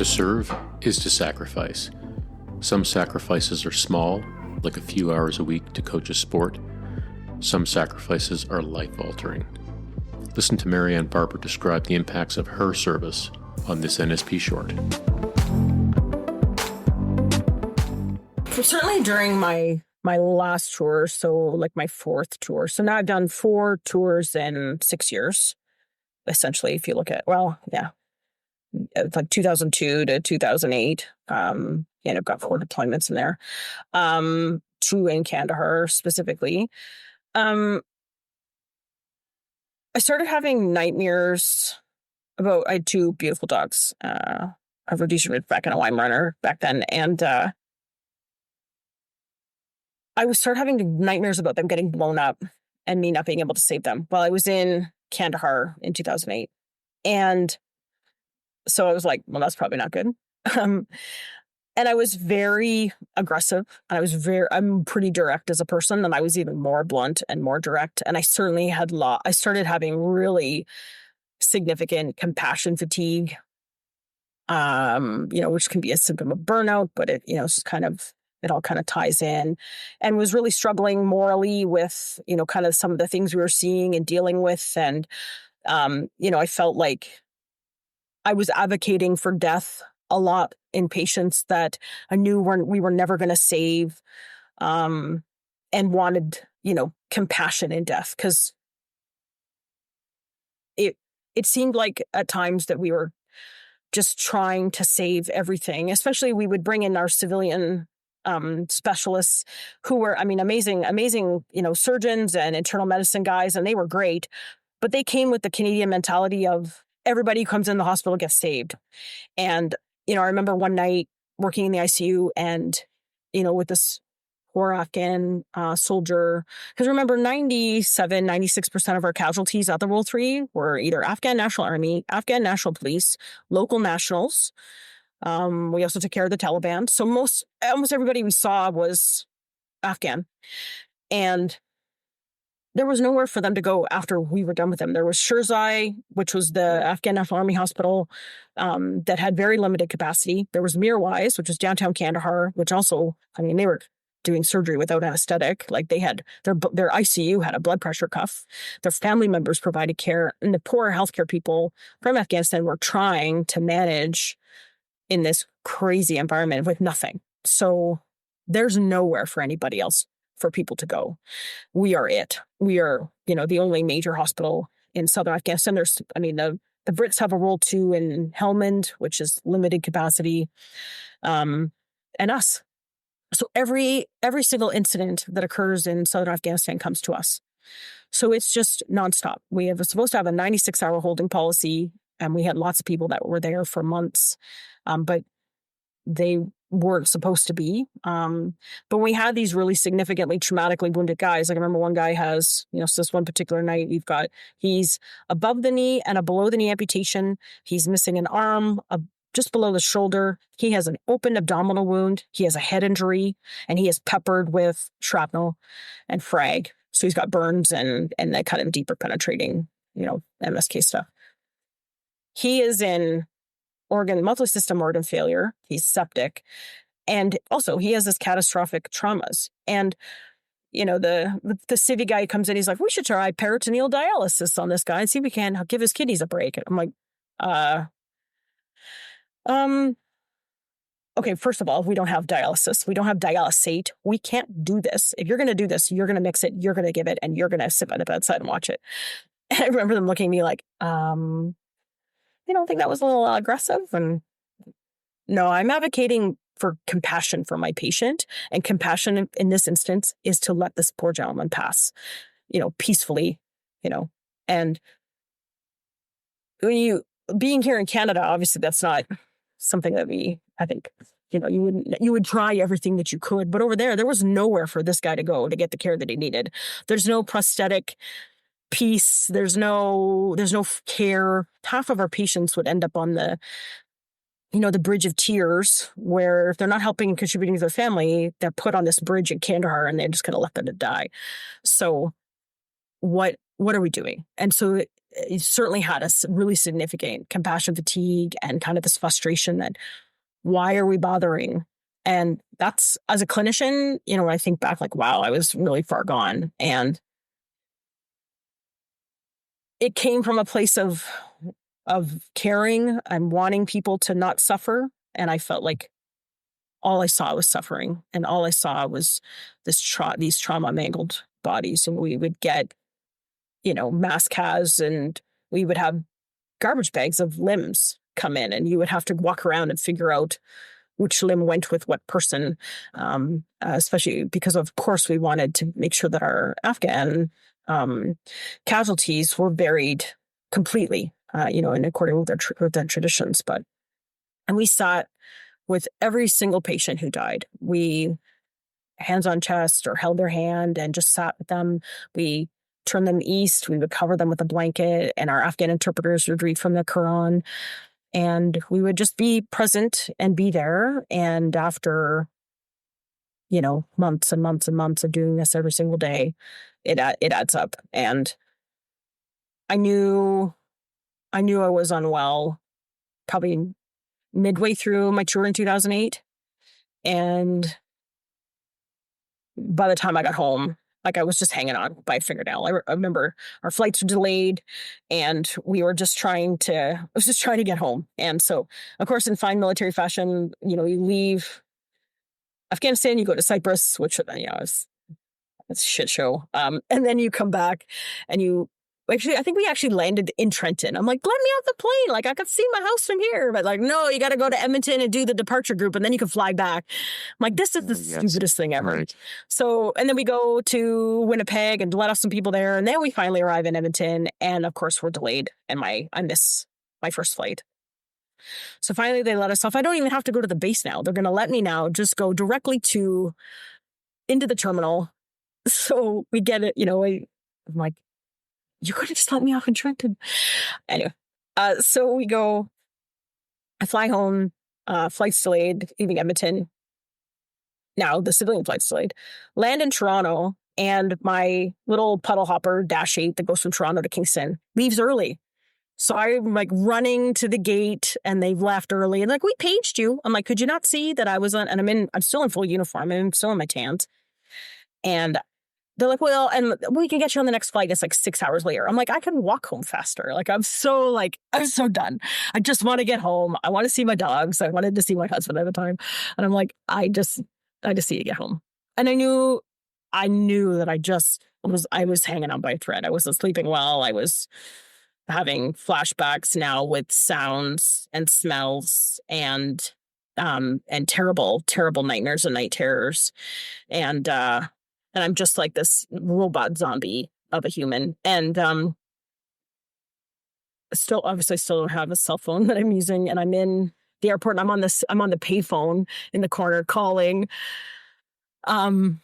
To serve is to sacrifice. Some sacrifices are small, like a few hours a week to coach a sport. Some sacrifices are life-altering. Listen to Mary Ann Barber describe the impacts of her service on this NSP short. Certainly during my last tour, so like my fourth tour. So now I've done 4 tours in 6 years, essentially, if you look at, it's like 2002 to 2008. And I've got 4 deployments in there, 2 in Kandahar specifically. I started having nightmares I had 2 beautiful dogs, a Rhodesian Ridgeback and a Weimaraner back then. And I would start having nightmares about them getting blown up and me not being able to save them while I was in Kandahar in 2008. And so I was like, well, that's probably not good. And I was very aggressive. And I'm pretty direct as a person. And I was even more blunt and more direct. And I certainly I started having really significant compassion fatigue, which can be a symptom of burnout, but it all kind of ties in, and was really struggling morally with, kind of some of the things we were seeing and dealing with. And, I felt like I was advocating for death a lot in patients that I knew we were never going to save, and wanted, compassion in death. 'Cause it seemed like at times that we were just trying to save everything. Especially we would bring in our civilian specialists who were, amazing, surgeons and internal medicine guys, and they were great, but they came with the Canadian mentality of everybody who comes in the hospital gets saved. And, I remember one night working in the ICU and, with this poor Afghan soldier, because remember 96% of our casualties at the World 3 were either Afghan National Army, Afghan National Police, local nationals. We also took care of the Taliban. So almost everybody we saw was Afghan. And there was nowhere for them to go after we were done with them. There was Shirzai, which was the Afghan National Army hospital, that had very limited capacity. There was Mirwais, which was downtown Kandahar, which also, they were doing surgery without anesthetic. Like they had their ICU had a blood pressure cuff. Their family members provided care, and the poor healthcare people from Afghanistan were trying to manage in this crazy environment with nothing. So there's nowhere for anybody else for people to go. We are it. We are, the only major hospital in southern Afghanistan. The Brits have a role too in Helmand, which is limited capacity, and us. So every single incident that occurs in southern Afghanistan comes to us. So it's just nonstop. We are supposed to have a 96-hour holding policy, and we had lots of people that were there for months, but they weren't supposed to be. But we had these really significantly traumatically wounded guys. Like I remember one guy has, so this one particular night he's above the knee and a below the knee amputation. He's missing an arm, just below the shoulder. He has an open abdominal wound. He has a head injury, and he is peppered with shrapnel and frag. So he's got burns and that kind of deeper penetrating, MSK stuff. He is in multi-system organ failure. He's septic. And also he has this catastrophic traumas. And, the civvy guy comes in, he's like, we should try peritoneal dialysis on this guy and see if we can give his kidneys a break. I'm like, okay, first of all, we don't have dialysis. We don't have dialysate. We can't do this. If you're going to do this, you're going to mix it, you're going to give it, and you're going to sit by the bedside and watch it. And I remember them looking at me like, you don't think that was a little aggressive? And no, I'm advocating for compassion for my patient. And compassion in this instance is to let this poor gentleman pass, peacefully, and being here in Canada, obviously that's not something that I think, you would try everything that you could, but over there was nowhere for this guy to go to get the care that he needed. There's no prosthetic piece. There's no care. Half of our patients would end up on the Bridge of Tears, where if they're not helping and contributing to their family, they're put on this bridge in Kandahar and they're just going to let them to die. So what are we doing? And so it certainly had a really significant compassion fatigue and kind of this frustration that why are we bothering? And that's, as a clinician, when I think back, like, wow, I was really far gone. And it came from a place of caring and wanting people to not suffer. And I felt like all I saw was suffering, and all I saw was these trauma mangled bodies. And we would get, mass cas, and we would have garbage bags of limbs come in, and you would have to walk around and figure out which limb went with what person, especially because, of course, we wanted to make sure that our Afghan casualties were buried completely, in according with their traditions. And we sat with every single patient who died. We hands on chest or held their hand and just sat with them. We turned them east. We would cover them with a blanket, and our Afghan interpreters would read from the Quran. And we would just be present and be there. And after, months and months and months of doing this every single day, it adds up. And I knew I was unwell probably midway through my tour in 2008. And by the time I got home, like, I was just hanging on by a fingernail. I remember our flights were delayed, and I was just trying to get home. And so, of course, in fine military fashion, you leave Afghanistan, you go to Cyprus, which, it's a shit show. And then you come back, and I think we actually landed in Trenton. I'm like, let me off the plane. Like, I could see my house from here. But like, no, you got to go to Edmonton and do the departure group, and then you can fly back. I'm like, this is the stupidest thing ever. Right. So, and then we go to Winnipeg and let off some people there. And then we finally arrive in Edmonton. And of course, we're delayed. And I miss my first flight. So finally, they let us off. I don't even have to go to the base now. They're going to let me now just go directly into the terminal. So we get it, I'm like, you could have just let me off in Trenton. Anyway, so we go, I fly home, flight's delayed, leaving Edmonton. Now the civilian flight's delayed. Land in Toronto, and my little puddle hopper Dash 8 that goes from Toronto to Kingston leaves early. So I'm like running to the gate, and they've left early. And like, we paged you. I'm like, could you not see that I was on? And I'm still in full uniform. I'm still in my tans. And they're like, well, and we can get you on the next flight. It's like 6 hours later. I'm like, I can walk home faster. Like, I'm so done. I just want to get home. I want to see my dogs. I wanted to see my husband at the time. And I'm like, I just need to get home. And I knew that I was hanging on by a thread. I wasn't sleeping well. I was having flashbacks now with sounds and smells and terrible, terrible nightmares and night terrors. And I'm just like this robot zombie of a human. And still don't have a cell phone that I'm using. And I'm in the airport, and I'm on the payphone in the corner calling. And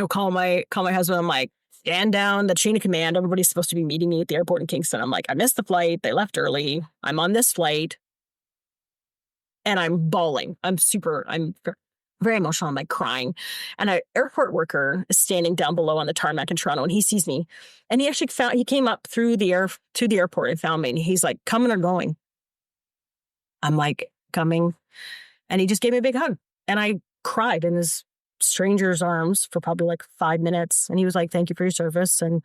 call my husband. I'm like, stand down, the chain of command. Everybody's supposed to be meeting me at the airport in Kingston. I'm like, I missed the flight. They left early. I'm on this flight. And I'm bawling. I'm very emotional. I'm like crying. And an airport worker is standing down below on the tarmac in Toronto, and he sees me. And he came up to the airport and found me. And he's like, coming or going? I'm like, coming. And he just gave me a big hug. And I cried in his stranger's arms for probably like 5 minutes. And he was like, thank you for your service. And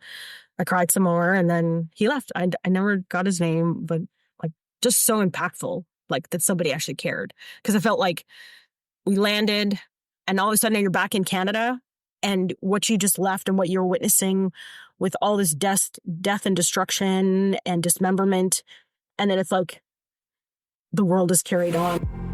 I cried some more. And then he left. I never got his name, but like, just so impactful, like, that somebody actually cared. Because I felt like we landed, and all of a sudden you're back in Canada, and what you just left and what you're witnessing with all this death and destruction and dismemberment. And then it's like the world is carried on.